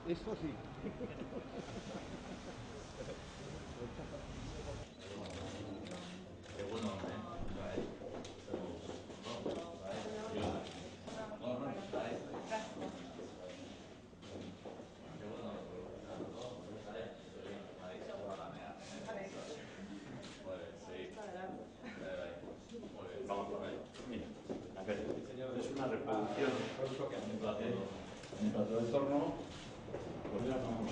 Esto sí. Vamos a ver. Mira, a ver, es una reproducción de un plato de torno. Pues ya vamos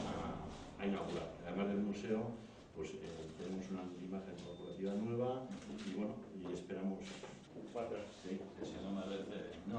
a inaugurar. Además del museo, pues tenemos una imagen corporativa nueva y bueno, y esperamos. Sí, sí. No me parece. No.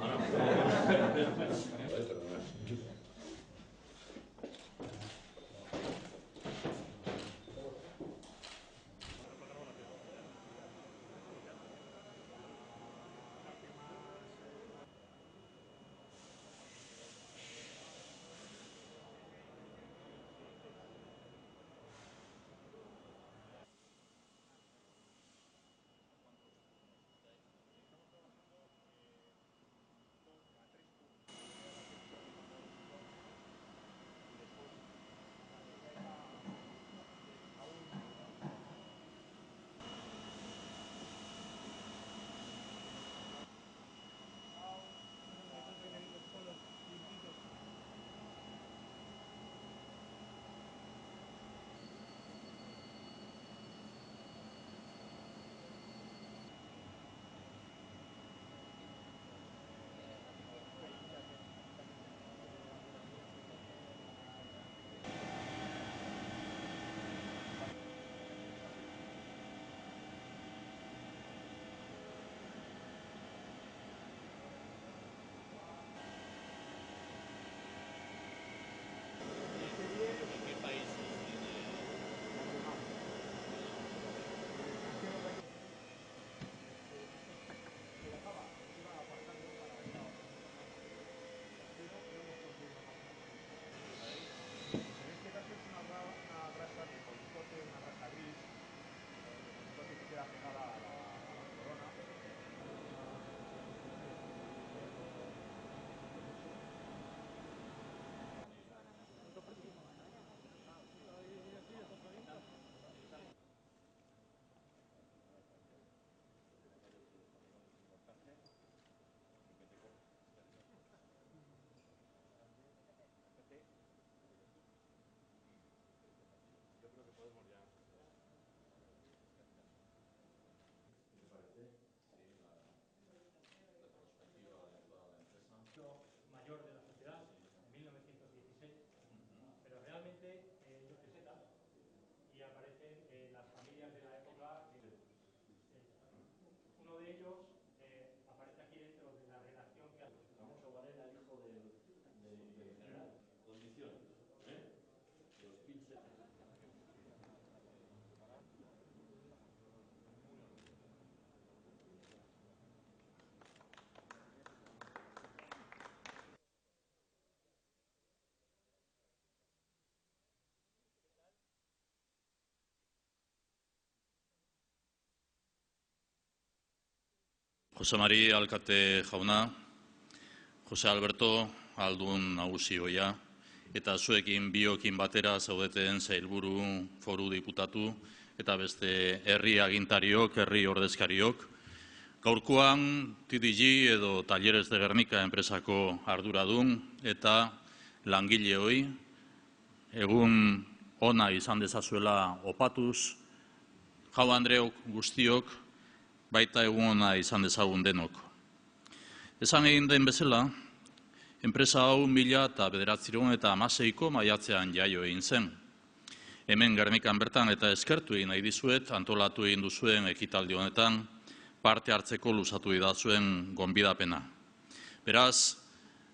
Mayor de la sociedad en 1916, pero realmente ellos pesetas y aparecen las familias de la época. Uno de ellos aparece aquí dentro de la redacción que hace. Famoso Varela, el hijo del general. Condiciones. Los pinches. Jose Mari Alkate jauna, Jose Alberto Aldun nagusio eta zuekin biokin batera zaudeten sailburu, foru diputatu eta beste herri agintariok, herri ordezkariok. Gaurkoan TDG edo Talleres de Gernika enpresako arduradun eta langileoi egun ona izan dezazuela opatuz, jau Andreok guztiok baita egun ona izan dezagun denok. Esan egin den bezala, enpresa hau 1916ko maiatzean jaio egin zen. Hemen Gernikan bertan eta eskertu egin nahi dizuet, antolatu egin duzuen ekitaldi honetan, parte hartzeko luzatu idazuen gonbidapena. Beraz,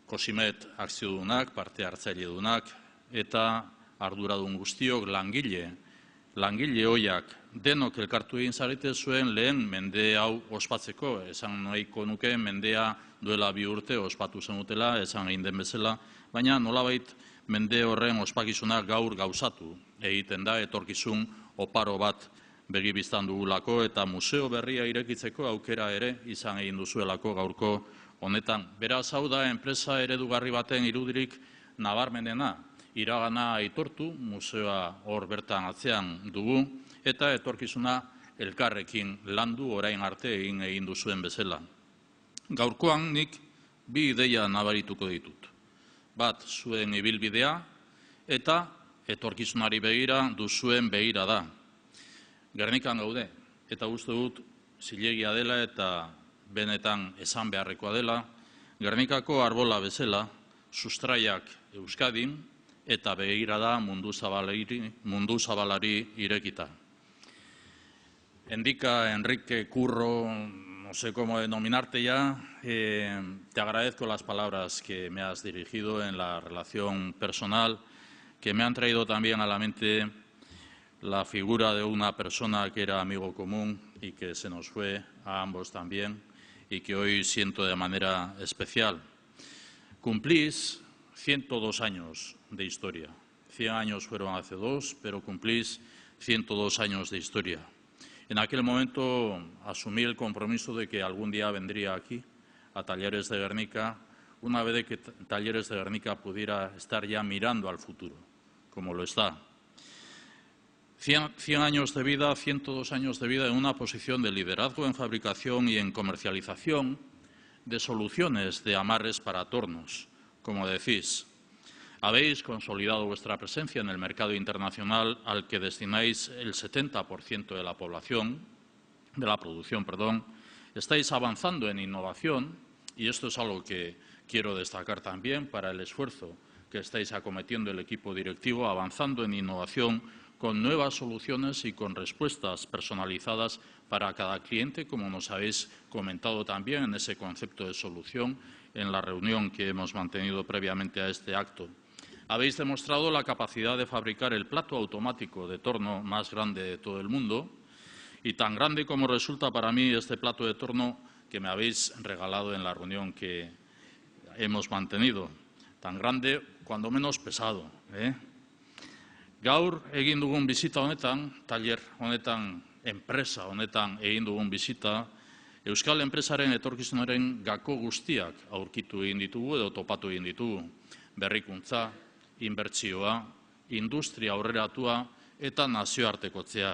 Kosimet akziodunak, parte hartzailedunak eta arduradun guztiok langile hoiak denok elkartu egin zarete zuen lehen mende hau ospatzeko. Esan nahiko nuke mendea duela 2 urte ospatu zenutela, esan egin den bezala, baina nolabait mende horren ospakizuna gaur gauzatu egiten da, etorkizun oparo bat begibiztan dugulako eta museo berria irekitzeko aukera ere izan egin duzuelako gaurko honetan. Beraz, hau da enpresa eredugarri baten irudirik nabarmenena. iragana aitortu, museoa hor bertan atzean dugu, eta etorkizuna elkarrekin landu orain arte egin duzuen bezala. Gaurkoan nik bi ideia nabarituko ditut. Bat, zuen ibilbidea, eta etorkizunari begira duzuen begira da. Gernikan gaude, eta uste dut zilegia dela eta benetan esan beharrekoa dela, Gernikako arbola bezala, sustraiak Euskadin eta begira da mundu zabalari irekita. Endica, Enrique, Curro, no sé cómo denominarte ya, te agradezco las palabras que me has dirigido en la relación personal, que me han traído también a la mente la figura de una persona que era amigo común y que se nos fue a ambos también y que hoy siento de manera especial. Cumplís 102 años de historia. 100 años fueron hace 2, pero cumplís 102 años de historia. En aquel momento asumí el compromiso de que algún día vendría aquí, a Talleres de Gernika, una vez que Talleres de Gernika pudiera estar ya mirando al futuro, como lo está. 100 años de vida, 102 años de vida en una posición de liderazgo en fabricación y en comercialización de soluciones de amarres para tornos, como decís. Habéis consolidado vuestra presencia en el mercado internacional al que destináis el 70% de la producción. Estáis avanzando en innovación y esto es algo que quiero destacar también para el esfuerzo que estáis acometiendo el equipo directivo, avanzando en innovación con nuevas soluciones y con respuestas personalizadas para cada cliente, como nos habéis comentado también en ese concepto de solución en la reunión que hemos mantenido previamente a este acto. Habéis demostrado la capacidad de fabricar el plato automático de torno más grande de todo el mundo y tan grande como resulta para mí este plato de torno que me habéis regalado en la reunión que hemos mantenido. Tan grande, cuando menos pesado, Gaur egin dugun bizita honetan, taller honetan, enpresa honetan egin dugun bizita, Euskal enpresaren etorkizunaren gako guztiak aurkitu egin ditugu edo topatu egin ditugu. Berrikuntza, inbertsioa, industria aurreratua eta nazioartekotzea.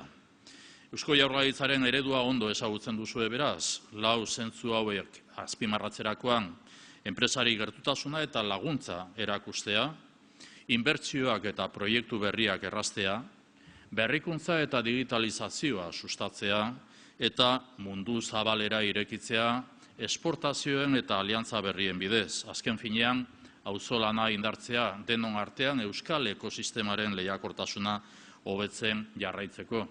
Eusko Jaurlaritzaren eredua ondo ezagutzen duzue beraz, 4 zentzu hauek azpimarratzerakoan, enpresari gertutasuna eta laguntza erakustea, inbertsioak eta proiektu berriak erraztea, berrikuntza eta digitalizazioa sustatzea eta mundu zabalera irekitzea esportazioen eta aliantza berrien bidez. Azken finean, auzolana indartzea denon artean euskal ekosistemaren lehiakortasuna hobetzen jarraitzeko.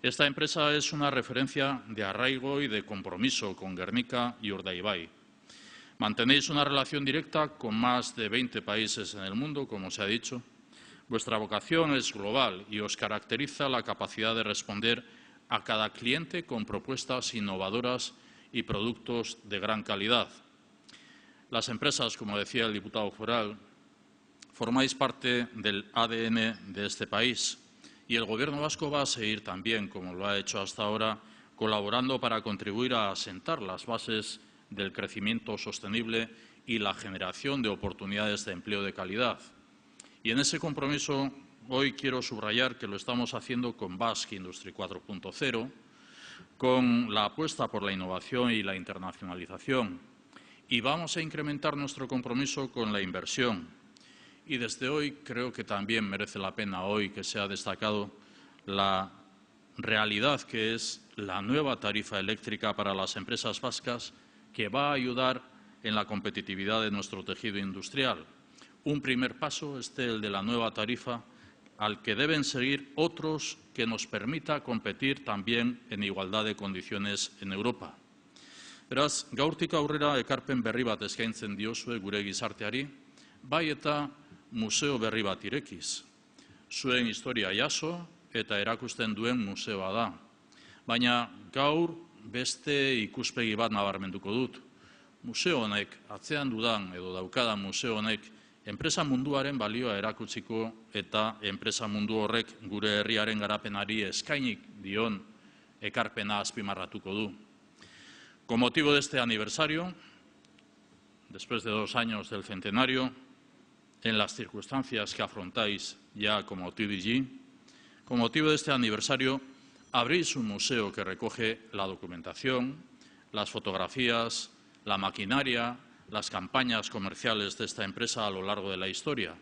Esta empresa es una referencia de arraigo y de compromiso con Gernika y Urdaibai. Mantenéis una relación directa con más de 20 países en el mundo, como se ha dicho. Vuestra vocación es global y os caracteriza la capacidad de responder a cada cliente con propuestas innovadoras y productos de gran calidad. Las empresas, como decía el diputado foral, formáis parte del ADN de este país y el Gobierno vasco va a seguir también, como lo ha hecho hasta ahora, colaborando para contribuir a asentar las bases del crecimiento sostenible y la generación de oportunidades de empleo de calidad. Y en ese compromiso hoy quiero subrayar que lo estamos haciendo con Basque Industry 4.0, con la apuesta por la innovación y la internacionalización. Y vamos a incrementar nuestro compromiso con la inversión. Y desde hoy creo que también merece la pena hoy que se ha destacado la realidad que es la nueva tarifa eléctrica para las empresas vascas, que va a ayudar en la competitividad de nuestro tejido industrial. Un primer paso es el de la nueva tarifa, al que deben seguir otros que nos permita competir también en igualdad de condiciones en Europa. Beraz, gaurtik aurrera ekarpen berri bat eskaintzen diozue gure gizarteari, bai eta museo berri bat irekiz. Zuen historia jaso eta erakusten duen museoa da. Baina gaur beste ikuspegi bat nabarmenduko dut. Museo honek, atzean dudan edo daukadan museo honek, enpresa munduaren balioa erakutsiko eta enpresa mundu horrek gure herriaren garapenari eskainik dion ekarpena azpimarratuko du. Con motivo de este aniversario, después de 2 años del centenario, en las circunstancias que afrontáis ya como TDG, con motivo de este aniversario, abrís un museo que recoge la documentación, las fotografías, la maquinaria, las campañas comerciales de esta empresa a lo largo de la historia.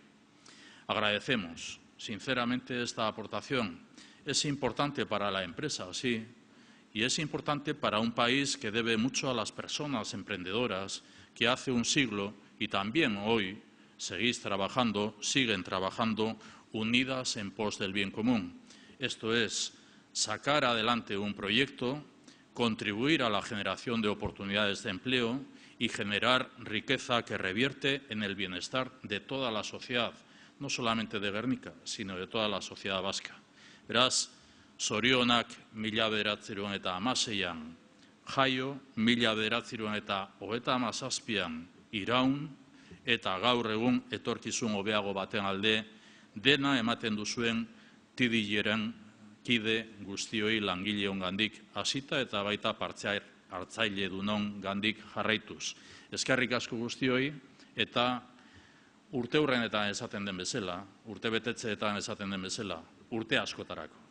Agradecemos sinceramente esta aportación. Es importante para la empresa, sí, y es importante para un país que debe mucho a las personas emprendedoras que hace un siglo y también hoy siguen trabajando unidas en pos del bien común. Esto es, sacar adelante un proyecto, contribuir a la generación de oportunidades de empleo y generar riqueza que revierte en el bienestar de toda la sociedad, no solamente de Gernika, sino de toda la sociedad vasca. Beraz, zorionak 1916an jaio, 1937an iraun, eta gaur egun etorkizun hobeago baten alde dena ematen duzuen TDG-ren kide guztioi langileongandik hasita eta baita hartzailedunon gandik jarraituz. Eskerrik asko guztioi eta urteurrenetan esaten den bezala, urtebetetzeetan esaten den bezala, urte askotarako.